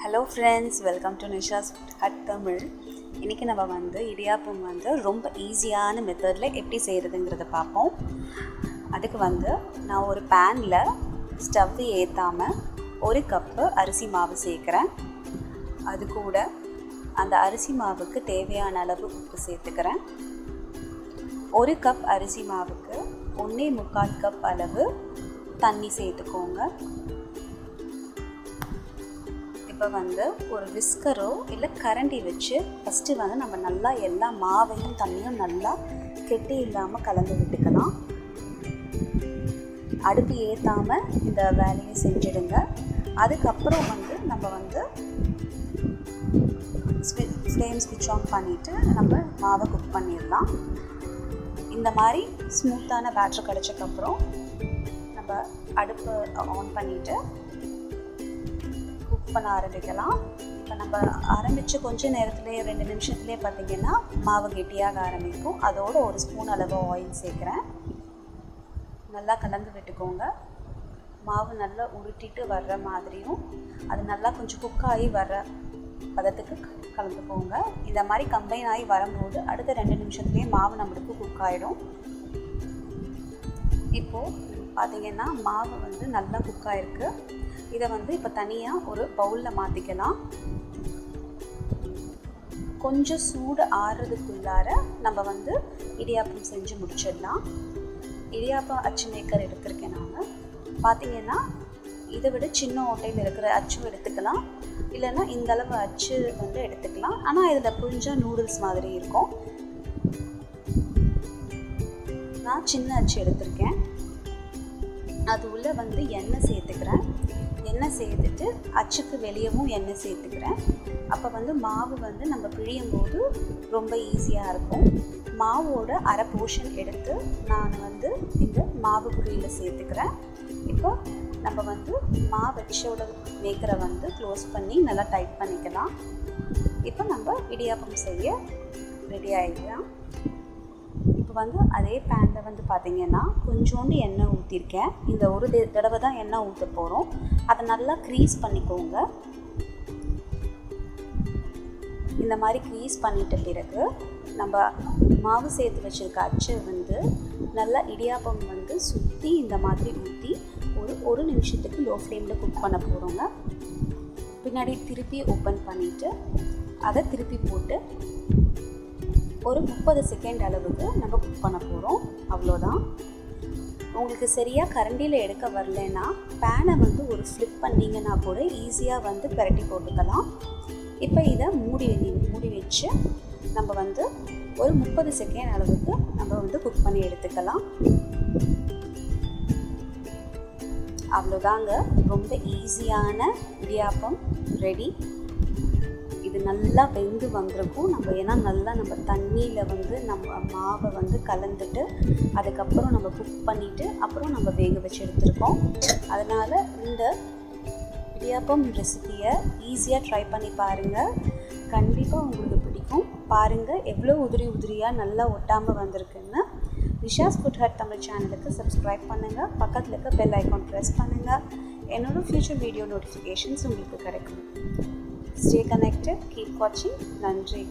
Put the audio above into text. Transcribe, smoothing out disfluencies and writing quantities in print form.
Hello friends, welcome to Nisha's Tamil. இன்னைக்கு நம்ம இடியாப்பம் ரொம்ப ஈஸியான மெத்தட்ல எப்படி செய்யறதுங்கறத பாப்போம். அதுக்கு நான் ஒரு panல ஸ்டவ் ஏத்தாம 1 கப் அரிசி மாவு சேர்க்கிறேன். அது கூட அந்த அரிசி மாவுக்கு தேவையான அளவு உப்பு சேர்த்துக்கிறேன். 1 கப் அரிசி மாவுக்கு 1.25 கப் அளவு தண்ணி சேர்த்துக்கோங்க. இப்போ ஒரு விஸ்கரோ இல்லை கரண்டி வச்சு ஃபஸ்ட்டு நம்ம நல்லா எல்லா மாவையும் தண்ணியும் நல்லா கெட்டி இல்லாமல் கலந்து விட்டுக்கலாம். அடுப்பு ஏற்றாமல் இந்த வேலையை செஞ்சிடுங்க. அதுக்கப்புறம் நம்ம ஃப்ளேம் ஸ்விட்ச் ஆன் பண்ணிவிட்டு நம்ம மாவை குக் பண்ணிடலாம். இந்த மாதிரி ஸ்மூத்தான பேட்டர் கிடச்சக்கப்புறம் நம்ம அடுப்பு ஆன் பண்ணிவிட்டு குக் பண்ண ஆரம்பிக்கலாம். இப்போ நம்ம ஆரம்பித்து கொஞ்சம் நேரத்துலேயே 2 நிமிஷத்துலேயே பார்த்திங்கன்னா மாவு கெட்டியாக ஆரம்பிக்கும். அதோடு 1 ஸ்பூன் அளவு ஆயில் சேர்க்குறேன். நல்லா கலந்து விட்டுக்கோங்க. மாவு நல்லா உருட்டிட்டு வர்ற மாதிரியும் அது நல்லா கொஞ்சம் குக்காகி வர்ற பதத்துக்கு கலந்துக்கோங்க. இந்த மாதிரி கம்பைன் ஆகி வரும்போது அடுத்த 2 நிமிஷத்துலேயே மாவு நம்மளுக்கு குக் ஆகிடும். இப்போது பார்த்திங்கன்னா மாவு நல்லா குக் ஆகிருக்கு. இதை இப்போ தனியாக ஒரு பவுலில் மாற்றிக்கலாம். கொஞ்சம் சூடு ஆறுறதுக்குள்ளார நம்ம இடியாப்பம் செஞ்சு முடிச்சிடலாம். இடியாப்பம் அச்சு மேக்கர் எடுத்திருக்கேன் நான். பார்த்திங்கன்னா இதை விட சின்ன ஓட்டையில் இருக்கிற அச்சும் எடுத்துக்கலாம், இல்லைன்னா இந்தளவு அச்சு எடுத்துக்கலாம். ஆனால் இதில் புரிஞ்சால் நூடுல்ஸ் மாதிரி இருக்கும். நான் சின்ன அச்சு எடுத்திருக்கேன். அது உள்ளே எண்ணெய் சேர்த்துக்கிறேன். எண்ணெய் சேர்த்துட்டு அச்சுக்கு வெளியவும் எண்ணெய் சேர்த்துக்கிறேன். அப்போ மாவு நம்ம பிழியும் போது ரொம்ப ஈஸியாக இருக்கும். மாவோட அரை போர்ஷன் எடுத்து நான் இந்த மாவு குழியில் சேர்த்துக்கிறேன். இப்போ நம்ம மாவு அச்சோட மேக்கரை க்ளோஸ் பண்ணி நல்லா டைட் பண்ணிக்கலாம். இப்போ நம்ம இடியாப்பம் செய்ய ரெடி ஆகிடலாம். இப்போ அதே பேனில் பார்த்திங்கன்னா கொஞ்சோண்டு எண்ணெய் ஊற்றிருக்கேன். இந்த ஒரு தடவை தான் எண்ணெய் ஊற்ற போகிறோம். அதை நல்லா க்ரீஸ் பண்ணிக்கோங்க. இந்த மாதிரி க்ரீஸ் பண்ணிட்ட பிறகு நம்ம மாவு சேர்த்து வச்சுருக்க அச்சை நல்லா இடியாப்பம் சுற்றி இந்த மாதிரி ஊற்றி ஒரு நிமிஷத்துக்கு லோ ஃப்ளேமில் குக் பண்ண போகிறோங்க. பின்னாடி திருப்பி ஓப்பன் பண்ணிவிட்டு அதை திருப்பி போட்டு ஒரு 30 செகண்ட் அளவுக்கு நம்ம குக் பண்ண போகிறோம். அவ்வளோதான். உங்களுக்கு சரியாக கரண்டியில் எடுக்க வரலன்னா பேனை ஒரு ஃப்ளிப் பண்ணிங்கன்னா கூட ஈஸியாக பிரட்டி போட்டுக்கலாம். இப்போ இதை மூடி வச்சு நம்ம ஒரு 30 செகண்ட் அளவுக்கு நம்ம குக் பண்ணி எடுத்துக்கலாம். அவ்வளோதாங்க. ரொம்ப ஈஸியான இடியாப்பம் ரெடி. இது நல்லா வெந்து வந்திருக்கும். ஏன்னா நல்லா நம்ம தண்ணியில் நம்ம மாவை கலந்துட்டு அதுக்கப்புறம் நம்ம குக் பண்ணிவிட்டு அப்புறம் நம்ம வேக வச்சு எடுத்துருக்கோம். அதனால் இந்த இடியாப்பம் ரெசிபியை ஈஸியாக ட்ரை பண்ணி பாருங்கள். கண்டிப்பாக உங்களுக்கு பிடிக்கும். பாருங்கள் எவ்வளோ உதிரியாக நல்லா ஒட்டாமல் வந்திருக்குன்னு. நிஷாஸ் ஃபுட் ஹட் தமிழ் சேனலுக்கு சப்ஸ்கிரைப் பண்ணுங்கள். பக்கத்தில் இருக்க பெல் ஐக்கான் ப்ரெஸ் பண்ணுங்கள். என்னோட ஃபியூச்சர் வீடியோ நோட்டிஃபிகேஷன்ஸ் உங்களுக்கு கிடைக்கும். Stay connected, keep watching. Nandri.